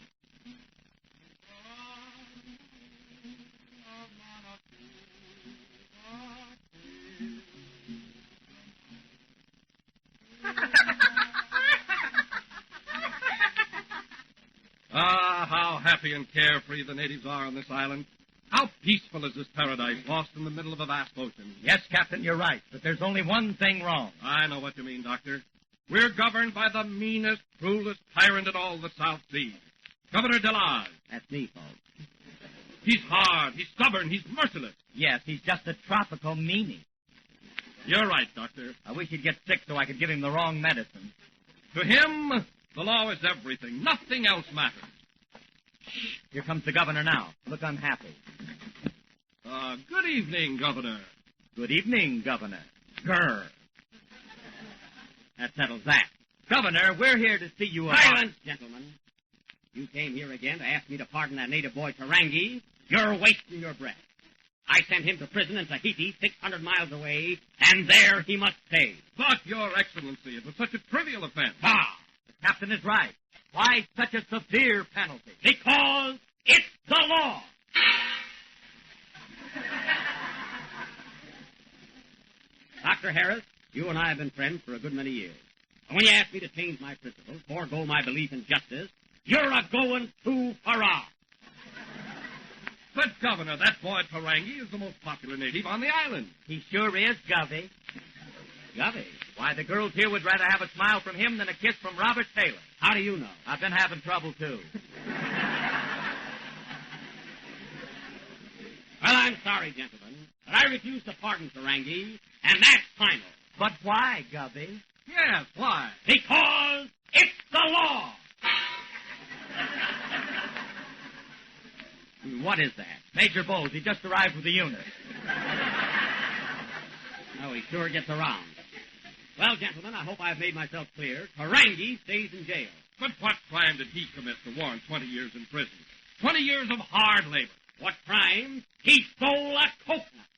Ah, how happy and carefree the natives are on this island. How peaceful is this paradise, lost in the middle of a vast ocean. Yes, Captain, you're right, but there's only one thing wrong. I know what you mean, Doctor. We're governed by the meanest, cruelest tyrant in all the South Seas. Governor DeLage. That's me, folks. He's hard, he's stubborn, he's merciless. Yes, he's just a tropical meanie. You're right, Doctor. I wish he'd get sick so I could give him the wrong medicine. To him, the law is everything. Nothing else matters. Here comes the governor now. Look unhappy. Good evening, Governor. Good evening, Governor. Grr. That settles that. Governor, we're here to see you about... Silence, gentlemen. You came here again to ask me to pardon that native boy, Tarangi. You're wasting your breath. I sent him to prison in Tahiti, 600 miles away, and there he must stay. But, Your Excellency, it was such a trivial offense. Ah! The captain is right. Why such a severe penalty? Because it's the law. Dr. Harris, you and I have been friends for a good many years. And when you ask me to change my principles, forego my belief in justice, you're a-going too far. But, Governor, that boy Tarangi is the most popular native on the island. He sure is, Govey. Govey? Why, the girls here would rather have a smile from him than a kiss from Robert Taylor. How do you know? I've been having trouble, too. Well, I'm sorry, gentlemen, but I refuse to pardon Tarangi, and that's final. But why, Govey? Yes, why? Because it's the law. What is that? Major Bowles. He just arrived with the unit. Oh, he sure gets around. Well, gentlemen, I hope I've made myself clear. Tarangi stays in jail. But what crime did he commit to warrant 20 years in prison? 20 years of hard labor. What crime? He stole a coconut.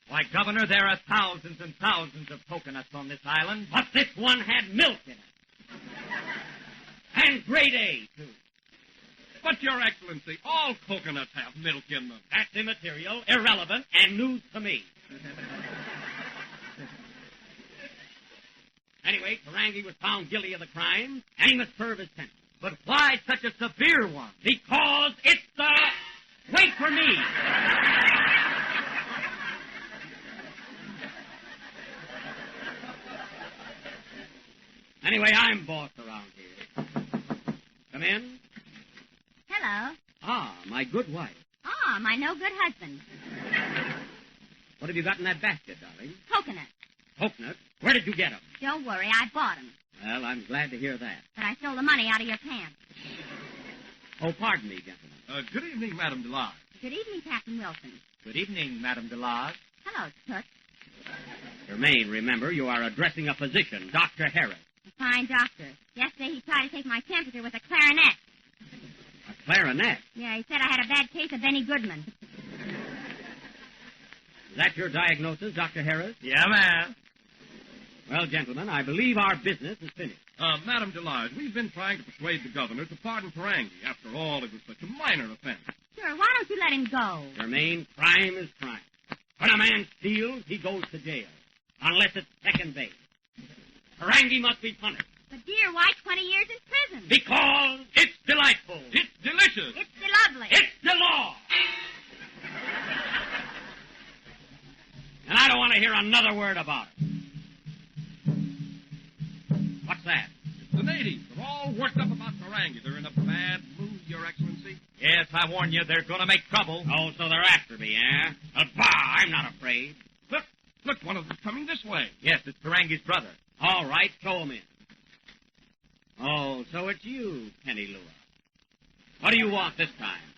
Why, Governor, there are thousands and thousands of coconuts on this island. But this one had milk in it. And grade A, too. But, Your Excellency, all coconuts have milk in them. That's immaterial, irrelevant, and news to me. Anyway, Tarangi was found guilty of the crime, and he must serve his sentence. But why such a severe one? Because it's the... Wait for me! Anyway, I'm boss around here. Come in. Hello. Ah, my good wife. Ah, my no-good husband. What have you got in that basket, darling? Coconut. Coconut? Where did you get them? Don't worry, I bought them. Well, I'm glad to hear that. But I stole the money out of your pants. Oh, pardon me, gentlemen. Good evening, Madame DeLage. Good evening, Captain Wilson. Good evening, Madame DeLage. Hello, Toots. Germaine, remember, you are addressing a physician, Dr. Harris. A fine doctor. Yesterday he tried to take my temperature with a clarinet. A clarinet? Yeah, he said I had a bad case of Benny Goodman. Is that your diagnosis, Dr. Harris? Yeah, ma'am. Well, gentlemen, I believe our business is finished. Madame DeLage, we've been trying to persuade the governor to pardon Tarangi. After all, it was such a minor offense. Sure, why don't you let him go? Germaine, crime is crime. When a man steals, he goes to jail. Unless it's second base. Tarangi must be punished. But, dear, why 20 years in prison? Because it's delightful. It's delicious. It's lovely. It's the law. And I don't want to hear another word about it. What's that? It's the natives. They're all worked up about Tarangi. They're in a bad mood, Your Excellency. Yes, I warn you, they're going to make trouble. Oh, so they're after me, eh? Bah, I'm not afraid. Look, one of them's coming this way. Yes, it's Tarangi's brother. All right, show him in. Oh, so it's you, Penny Lua. What do you want this time?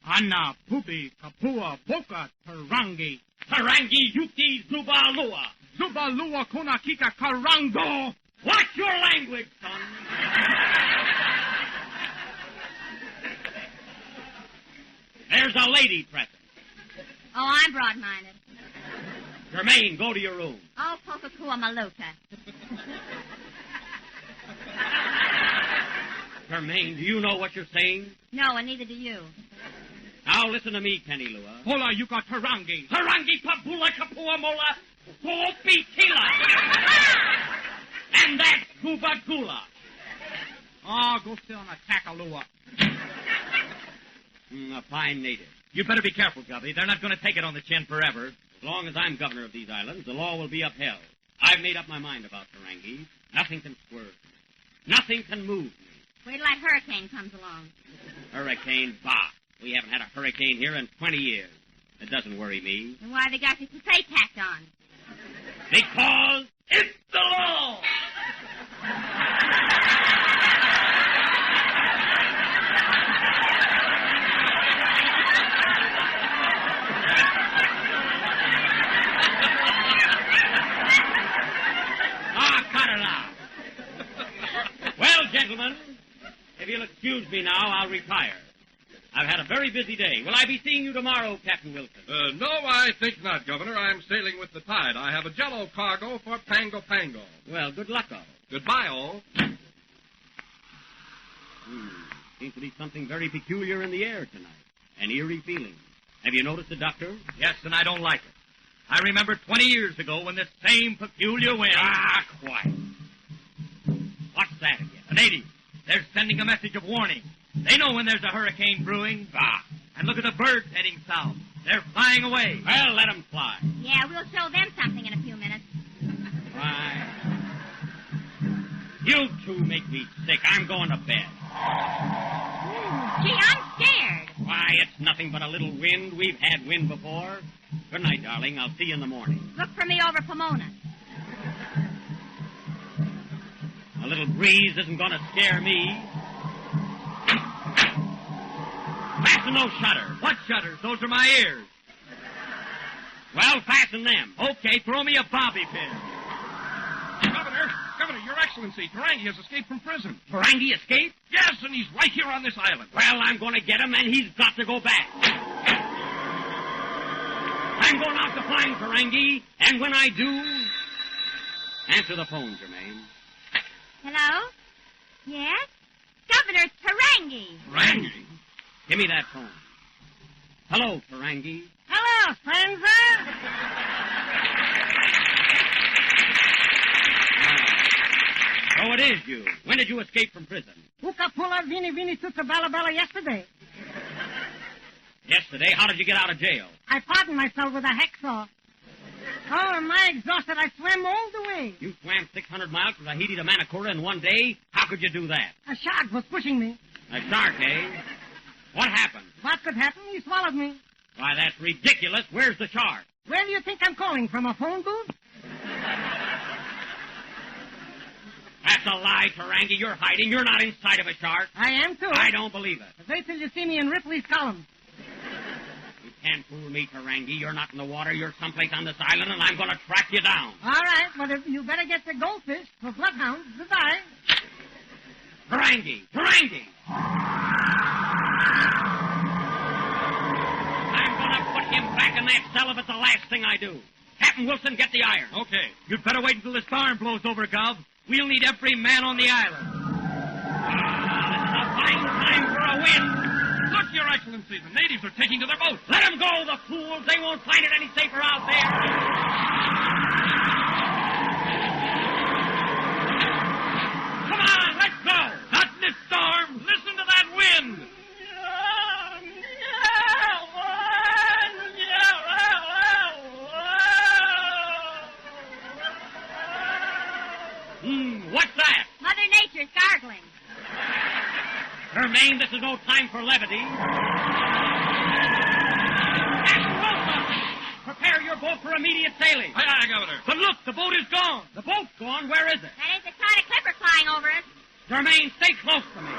Anna, Pupi, Kapua, Boka, Tarangi. Tarangi Yuki Zubalua. Zubalua Kunakika Karango. Watch your language, son. There's a lady present. Oh, I'm broad-minded. Germaine, go to your room. Oh, Pokakua Maluka. Germaine, do you know what you're saying? No, and neither do you. Now listen to me, Kenny Lua. Hola, you got Tarangi. Tarangi Papula Kapua Mola Poopi Tila. And that's Cuba Gula. Oh, go sit on a Takalua. A fine native. You better be careful, Gubby. They're not going to take it on the chin forever. As long as I'm governor of these islands, the law will be upheld. I've made up my mind about Tarangi. Nothing can swerve me. Nothing can move me. Wait till that hurricane comes along. Hurricane, bah. We haven't had a hurricane here in 20 years. It doesn't worry me. Then why they got you toupee tacked on? Because it's the law! Cut it out. Well, gentlemen, if you'll excuse me now, I'll retire. I've had a very busy day. Will I be seeing you tomorrow, Captain Wilson? No, I think not, Governor. I'm sailing with the tide. I have a jello cargo for Pango Pango. Well, good luck, all. Goodbye, all. Seems to be something very peculiar in the air tonight. An eerie feeling. Have you noticed it, Doctor? Yes, and I don't like it. I remember 20 years ago when this same peculiar wind... Ah, quiet. What's that again? The natives, they're sending a message of warning. They know when there's a hurricane brewing. Ah. And look at the birds heading south. They're flying away. Well, let them fly. Yeah, we'll show them something in a few minutes. Why? You two make me sick. I'm going to bed. Gee, I'm scared. Why, it's nothing but a little wind. We've had wind before. Good night, darling. I'll see you in the morning. Look for me over Pomona. A little breeze isn't going to scare me. Fasten those shutters. What shutters? Those are my ears. Well, fasten them. Okay, throw me a bobby pin. Governor, Your Excellency, Tarangi has escaped from prison. Tarangi escaped? Yes, and he's right here on this island. Well, I'm going to get him, and he's got to go back. I'm going out to find Tarangi, and when I do... Answer the phone, Germaine. Hello? Yes? Governor Tarangi. Tarangi? Give me that phone. Hello, Tarangi. Hello, Spencer. So it is you. When did you escape from prison? Ukapula Vini Vini Tukabalabala yesterday. Yesterday? How did you get out of jail? I pardoned myself with a hacksaw. Oh, am I exhausted? I swam all the way. You swam 600 miles from Tahiti to Manakura in one day? How could you do that? A shark was pushing me. A shark, eh? What happened? What could happen? He swallowed me. Why, that's ridiculous. Where's the shark? Where do you think I'm calling from, a phone booth? That's a lie, Tarangi. You're hiding. You're not inside of a shark. I am, too. I don't believe it. Wait till you see me in Ripley's column. You can't fool me, Tarangi. You're not in the water. You're someplace on this island, and I'm going to track you down. All right, but if you better get the goldfish for bloodhounds. Goodbye. Tarangi! Tarangi! I'm going to put him back in that cell if it's the last thing I do. Captain Wilson, get the iron. Okay. You'd better wait until this storm blows over, Gov. We'll need every man on the island. This is a fine time for a wind. Look, Your Excellency, the natives are taking to their boats. Let them go, the fools. They won't find it any safer out there. Come on, let's go. Not in this storm. Listen to that wind. What's that? Mother Nature's gargling. Germaine, this is no time for levity. Captain Wilson! Prepare your boat for immediate sailing. Aye, aye, Governor. But look, the boat is gone. The boat's gone. Where is it? That ain't the kind of clipper flying over us. Germaine, stay close to me.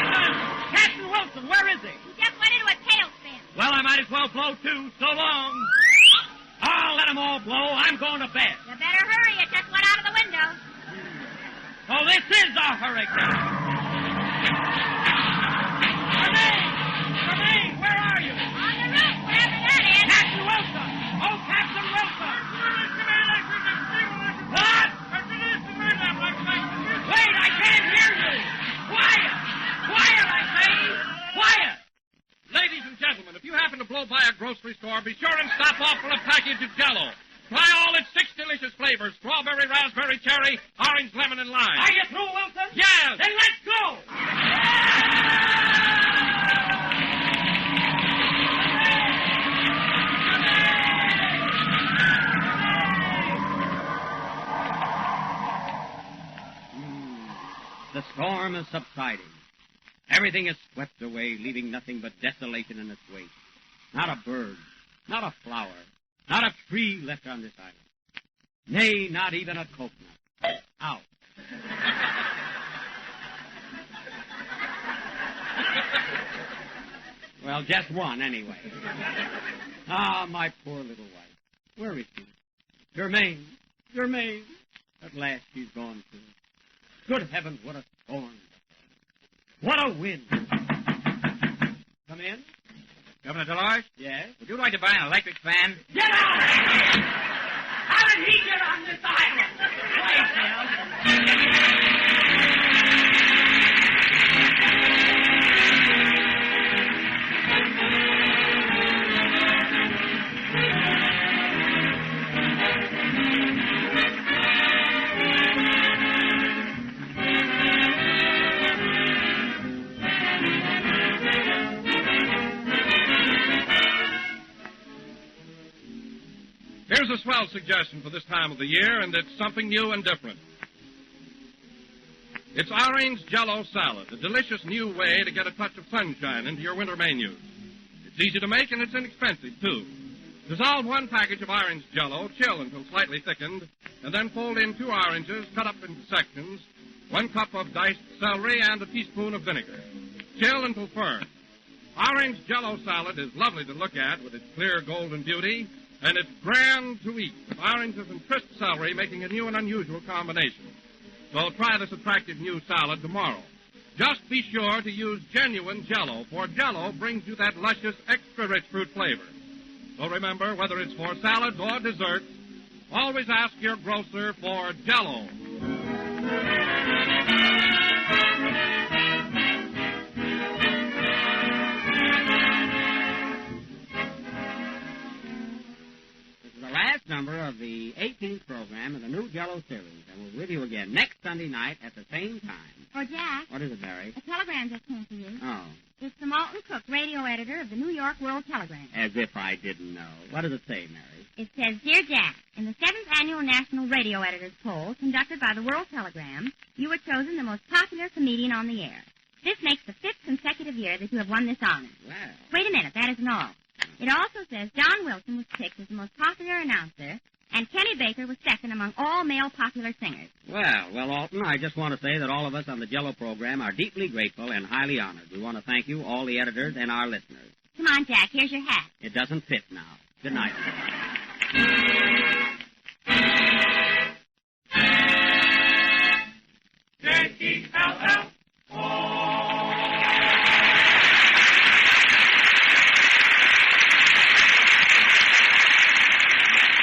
Oh, Captain Wilson, where is he? He just went into a tailspin. Well, I might as well blow, too. So long. I'll let them all blow. I'm going to bed. You better hurry. It just went out of the window. So this is a hurricane. Tremaine, where are you? On the roof, wherever that is. Captain Wilson! Oh, Captain Wilson! What? Wait, I can't hear you! Quiet! Quiet, I say! Quiet! Ladies and gentlemen, if you happen to blow by a grocery store, be sure and stop off for a package of Jell-O. Try all its 6 delicious flavors: strawberry, raspberry, cherry, orange, lemon, and lime. Are you through, Wilson? Yes! Then let's go! The storm is subsiding. Everything is swept away, leaving nothing but desolation in its wake. Not a bird, not a flower, not a tree left on this island. Nay, not even a coconut. Out. Well, just one, anyway. Ah, my poor little wife. Where is she? Germaine. Germaine. At last she's gone, too. Good heavens, what a storm. What a wind. Come in. Governor Dolores? Yes? Would you like to buy an electric fan? Get out! How did he get on this island? Here's a swell suggestion for this time of the year, and it's something new and different. It's orange Jell-O salad, a delicious new way to get a touch of sunshine into your winter menus. It's easy to make, and it's inexpensive, too. Dissolve 1 package of orange Jell-O, chill until slightly thickened, and then fold in 2 oranges cut up into sections, 1 cup of diced celery, and a teaspoon of vinegar. Chill until firm. Orange Jell-O salad is lovely to look at with its clear golden beauty, and it's grand to eat, with oranges and crisp celery making a new and unusual combination. So try this attractive new salad tomorrow. Just be sure to use genuine Jell-O, for Jell-O brings you that luscious, extra-rich fruit flavor. So remember, whether it's for salads or desserts, always ask your grocer for Jell-O. Last number of the 18th program of the new Jell-O series, and we're with you again next Sunday night at the same time. Oh, Jack. What is it, Mary? A telegram just came for you. Oh, It's from Alton Cook, radio editor of the New York World Telegram. as if I didn't know. What does it say, Mary? It says, Dear Jack, in the 7th Annual National Radio Editors Poll conducted by the World Telegram, you were chosen the most popular comedian on the air. This makes the 5th consecutive year that you have won this honor. Well, Wait a minute, that isn't all. It also says John Wilson was picked as the most popular announcer, and Kenny Baker was second among all male popular singers. well, Alton, I just want to say that all of us on the Jell-O program are deeply grateful and highly honored. We want to thank you, all the editors, and our listeners. Come on, Jack, here's your hat. It doesn't fit now. Good night.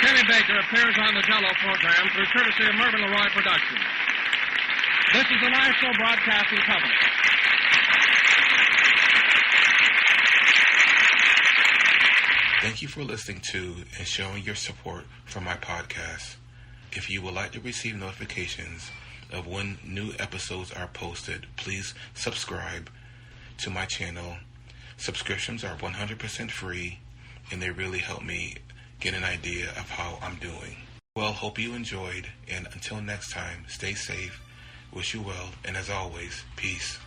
Kenny Baker appears on the Jell-O program through courtesy of Mervyn LeRoy Productions. This is the National Broadcasting Company. Thank you for listening to and showing your support for my podcast. If you would like to receive notifications of when new episodes are posted, please subscribe to my channel. Subscriptions are 100% free, and they really help me get an idea of how I'm doing. Well, hope you enjoyed, and until next time, stay safe, wish you well, and as always, peace.